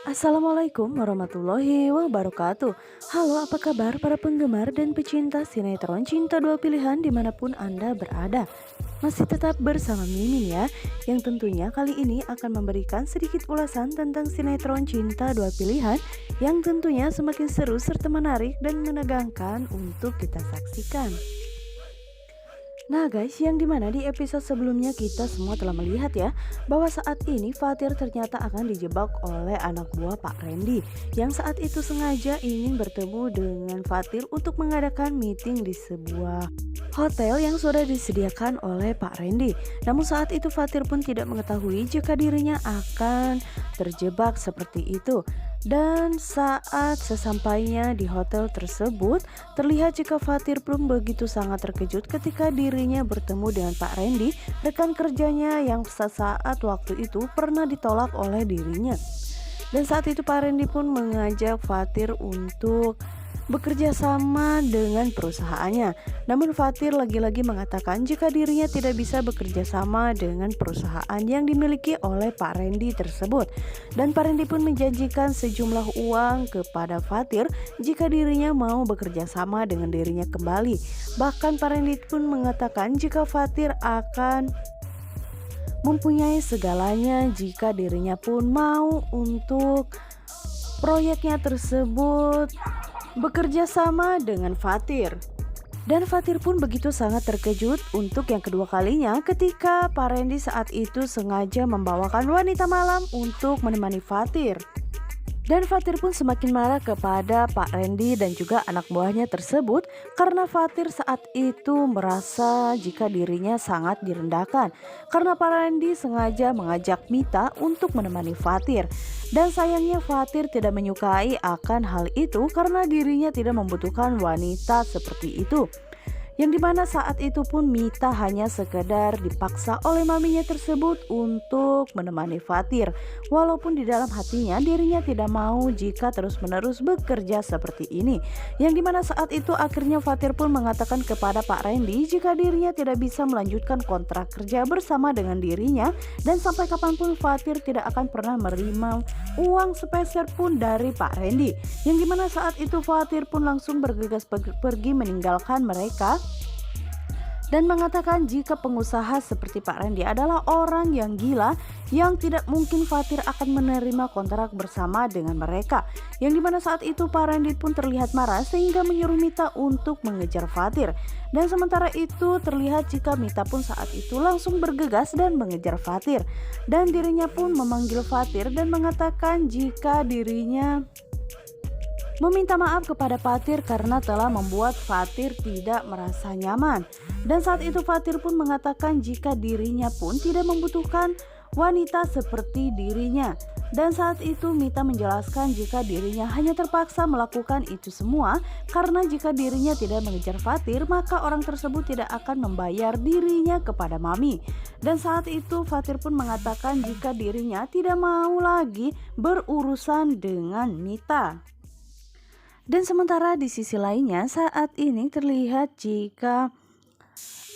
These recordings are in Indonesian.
Assalamualaikum warahmatullahi wabarakatuh. Halo, apa kabar para penggemar dan pecinta sinetron Cinta Dua Pilihan dimanapun Anda berada? Masih tetap bersama Mimin ya, yang tentunya kali ini akan memberikan sedikit ulasan tentang sinetron Cinta Dua Pilihan yang tentunya semakin seru serta menarik dan menegangkan untuk kita saksikan. Nah guys, yang dimana di episode sebelumnya kita semua telah melihat ya bahwa saat ini Fatir ternyata akan dijebak oleh anak buah Pak Randy yang saat itu sengaja ingin bertemu dengan Fatir untuk mengadakan meeting di sebuah hotel yang sudah disediakan oleh Pak Randy. Namun saat itu Fatir pun tidak mengetahui jika dirinya akan terjebak seperti itu. Dan saat sesampainya di hotel tersebut, terlihat jika Fatir pun begitu sangat terkejut ketika dirinya bertemu dengan Pak Randy, rekan kerjanya yang sesaat waktu itu pernah ditolak oleh dirinya. Dan saat itu Pak Randy pun mengajak Fatir untuk bekerja sama dengan perusahaannya. Namun Fatir lagi-lagi mengatakan jika dirinya tidak bisa bekerja sama dengan perusahaan yang dimiliki oleh Pak Randy tersebut. Dan Pak Randy pun menjanjikan sejumlah uang kepada Fatir jika dirinya mau bekerja sama dengan dirinya kembali. Bahkan Pak Randy pun mengatakan jika Fatir akan mempunyai segalanya jika dirinya pun mau untuk proyeknya tersebut bekerja sama dengan Fatir. Dan Fatir pun begitu sangat terkejut untuk yang kedua kalinya ketika Pak Randy saat itu sengaja membawakan wanita malam untuk menemani Fatir. Dan Fatir pun semakin marah kepada Pak Randy dan juga anak buahnya tersebut karena Fatir saat itu merasa jika dirinya sangat direndahkan karena Pak Randy sengaja mengajak Mita untuk menemani Fatir. Dan sayangnya Fatir tidak menyukai akan hal itu karena dirinya tidak membutuhkan wanita seperti itu. Yang dimana saat itu pun Mita hanya sekedar dipaksa oleh maminya tersebut untuk menemani Fatir. Walaupun di dalam hatinya dirinya tidak mau jika terus-menerus bekerja seperti ini. Yang dimana saat itu akhirnya Fatir pun mengatakan kepada Pak Randy jika dirinya tidak bisa melanjutkan kontrak kerja bersama dengan dirinya. Dan sampai kapanpun Fatir tidak akan pernah menerima uang sepeser pun dari Pak Randy. Yang dimana saat itu Fatir pun langsung bergegas pergi meninggalkan mereka dan mengatakan jika pengusaha seperti Pak Randy adalah orang yang gila yang tidak mungkin Fatir akan menerima kontrak bersama dengan mereka. Yang dimana saat itu Pak Randy pun terlihat marah sehingga menyuruh Mita untuk mengejar Fatir. Dan sementara itu terlihat jika Mita pun saat itu langsung bergegas dan mengejar Fatir. Dan dirinya pun memanggil Fatir dan mengatakan jika dirinya meminta maaf kepada Fatir karena telah membuat Fatir tidak merasa nyaman. Dan saat itu Fatir pun mengatakan jika dirinya pun tidak membutuhkan wanita seperti dirinya. Dan saat itu Mita menjelaskan jika dirinya hanya terpaksa melakukan itu semua karena jika dirinya tidak mengejar Fatir maka orang tersebut tidak akan membayar dirinya kepada mami. Dan saat itu Fatir pun mengatakan jika dirinya tidak mau lagi berurusan dengan Mita. Dan sementara di sisi lainnya saat ini terlihat jika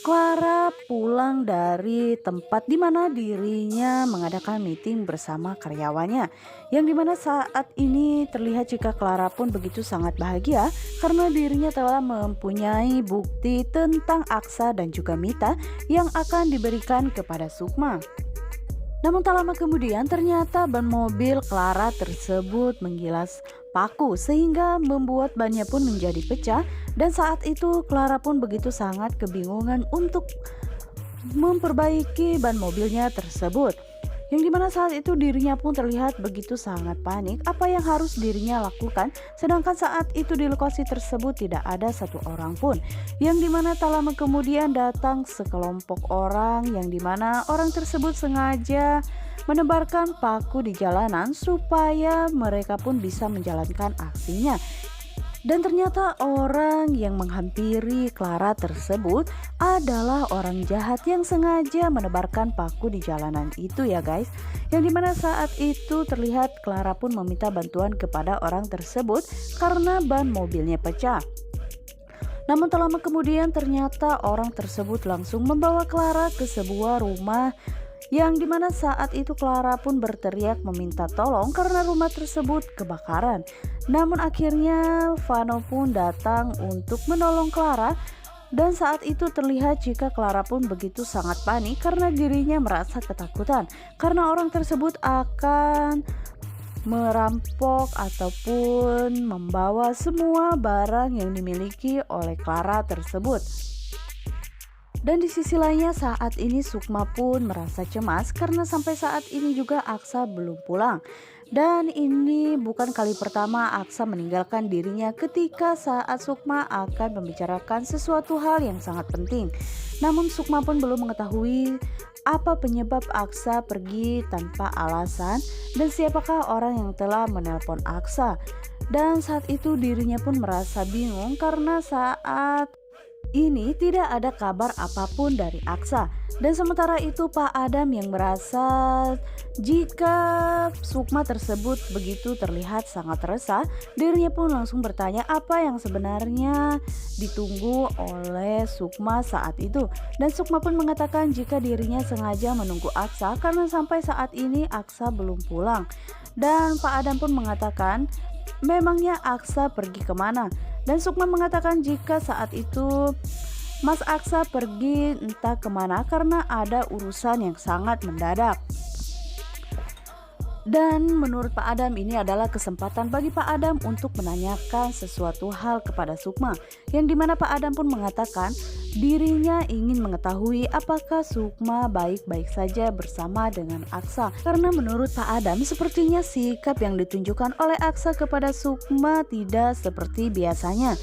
Clara pulang dari tempat di mana dirinya mengadakan meeting bersama karyawannya. Yang dimana saat ini terlihat jika Clara pun begitu sangat bahagia karena dirinya telah mempunyai bukti tentang Aksa dan juga Mita yang akan diberikan kepada Sukma. Namun tak lama kemudian ternyata ban mobil Clara tersebut menggilas paku sehingga membuat bannya pun menjadi pecah. Dan saat itu Clara pun begitu sangat kebingungan untuk memperbaiki ban mobilnya tersebut. Yang dimana saat itu dirinya pun terlihat begitu sangat panik apa yang harus dirinya lakukan. Sedangkan saat itu di lokasi tersebut tidak ada satu orang pun. Yang dimana tak lama kemudian datang sekelompok orang yang dimana orang tersebut sengaja menebarkan paku di jalanan supaya mereka pun bisa menjalankan aksinya. Dan ternyata orang yang menghampiri Clara tersebut adalah orang jahat yang sengaja menebarkan paku di jalanan itu ya guys. Yang dimana saat itu terlihat Clara pun meminta bantuan kepada orang tersebut karena ban mobilnya pecah. Namun tak lama kemudian ternyata orang tersebut langsung membawa Clara ke sebuah rumah Yang dimana saat itu Clara pun berteriak meminta tolong karena rumah tersebut kebakaran. Namun akhirnya Vano pun datang untuk menolong Clara. Dan saat itu terlihat jika Clara pun begitu sangat panik karena dirinya merasa ketakutan karena orang tersebut akan merampok ataupun membawa semua barang yang dimiliki oleh Clara tersebut. Dan di sisi lainnya saat ini Sukma pun merasa cemas karena sampai saat ini juga Aksa belum pulang. Dan ini bukan kali pertama Aksa meninggalkan dirinya ketika saat Sukma akan membicarakan sesuatu hal yang sangat penting. Namun Sukma pun belum mengetahui apa penyebab Aksa pergi tanpa alasan dan siapakah orang yang telah menelpon Aksa. Dan saat itu dirinya pun merasa bingung karena saat ini tidak ada kabar apapun dari Aksa. Dan sementara itu Pak Adam yang merasa jika Sukma tersebut begitu terlihat sangat resah, dirinya pun langsung bertanya apa yang sebenarnya ditunggu oleh Sukma saat itu. Dan Sukma pun mengatakan jika dirinya sengaja menunggu Aksa karena sampai saat ini Aksa belum pulang. Dan Pak Adam pun mengatakan memangnya Aksa pergi kemana? Dan Sukma mengatakan jika saat itu Mas Aksa pergi entah kemana karena ada urusan yang sangat mendadak. Dan menurut Pak Adam ini adalah kesempatan bagi Pak Adam untuk menanyakan sesuatu hal kepada Sukma. Yang dimana Pak Adam pun mengatakan dirinya ingin mengetahui apakah Sukma baik-baik saja bersama dengan Aksa. Karena menurut Pak Adam sepertinya sikap yang ditunjukkan oleh Aksa kepada Sukma tidak seperti biasanya.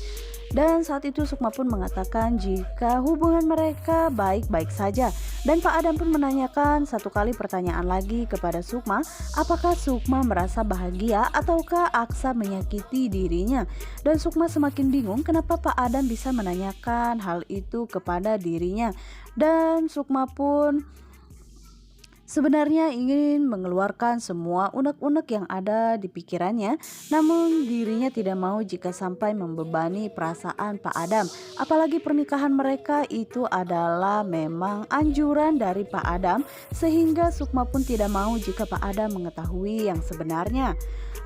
Dan saat itu Sukma pun mengatakan jika hubungan mereka baik-baik saja. Dan Pak Adam pun menanyakan satu kali pertanyaan lagi kepada Sukma, apakah Sukma merasa bahagia ataukah Aksa menyakiti dirinya. Dan Sukma semakin bingung kenapa Pak Adam bisa menanyakan hal itu kepada dirinya. Dan Sukma pun sebenarnya ingin mengeluarkan semua unek-unek yang ada di pikirannya, namun dirinya tidak mau jika sampai membebani perasaan Pak Adam. Apalagi pernikahan mereka itu adalah memang anjuran dari Pak Adam, sehingga Sukma pun tidak mau jika Pak Adam mengetahui yang sebenarnya.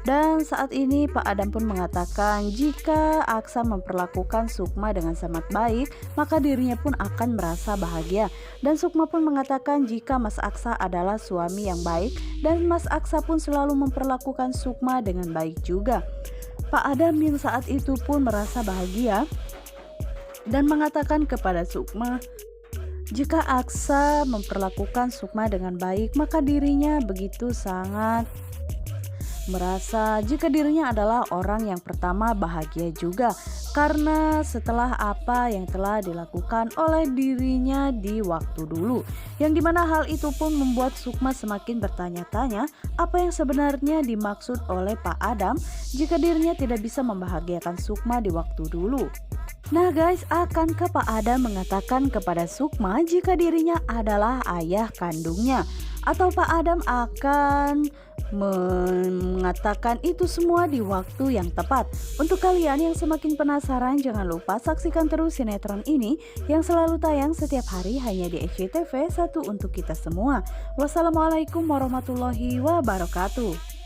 Dan saat ini Pak Adam pun mengatakan jika Aksa memperlakukan Sukma dengan sangat baik, maka dirinya pun akan merasa bahagia. Dan Sukma pun mengatakan jika Mas Aksa adalah suami yang baik dan Mas Aksa pun selalu memperlakukan Sukma dengan baik juga. Pak Adam yang saat itu pun merasa bahagia dan mengatakan kepada Sukma jika Aksa memperlakukan Sukma dengan baik, maka dirinya begitu sangat merasa jika dirinya adalah orang yang pertama bahagia juga karena setelah apa yang telah dilakukan oleh dirinya di waktu dulu, yang dimana hal itu pun membuat Sukma semakin bertanya-tanya apa yang sebenarnya dimaksud oleh Pak Adam jika dirinya tidak bisa membahagiakan Sukma di waktu dulu. Nah guys, akankah Pak Adam mengatakan kepada Sukma jika dirinya adalah ayah kandungnya? Atau Pak Adam akan mengatakan itu semua di waktu yang tepat? Untuk kalian yang semakin penasaran, jangan lupa saksikan terus sinetron ini yang selalu tayang setiap hari hanya di SCTV, satu untuk kita semua. Wassalamualaikum warahmatullahi wabarakatuh.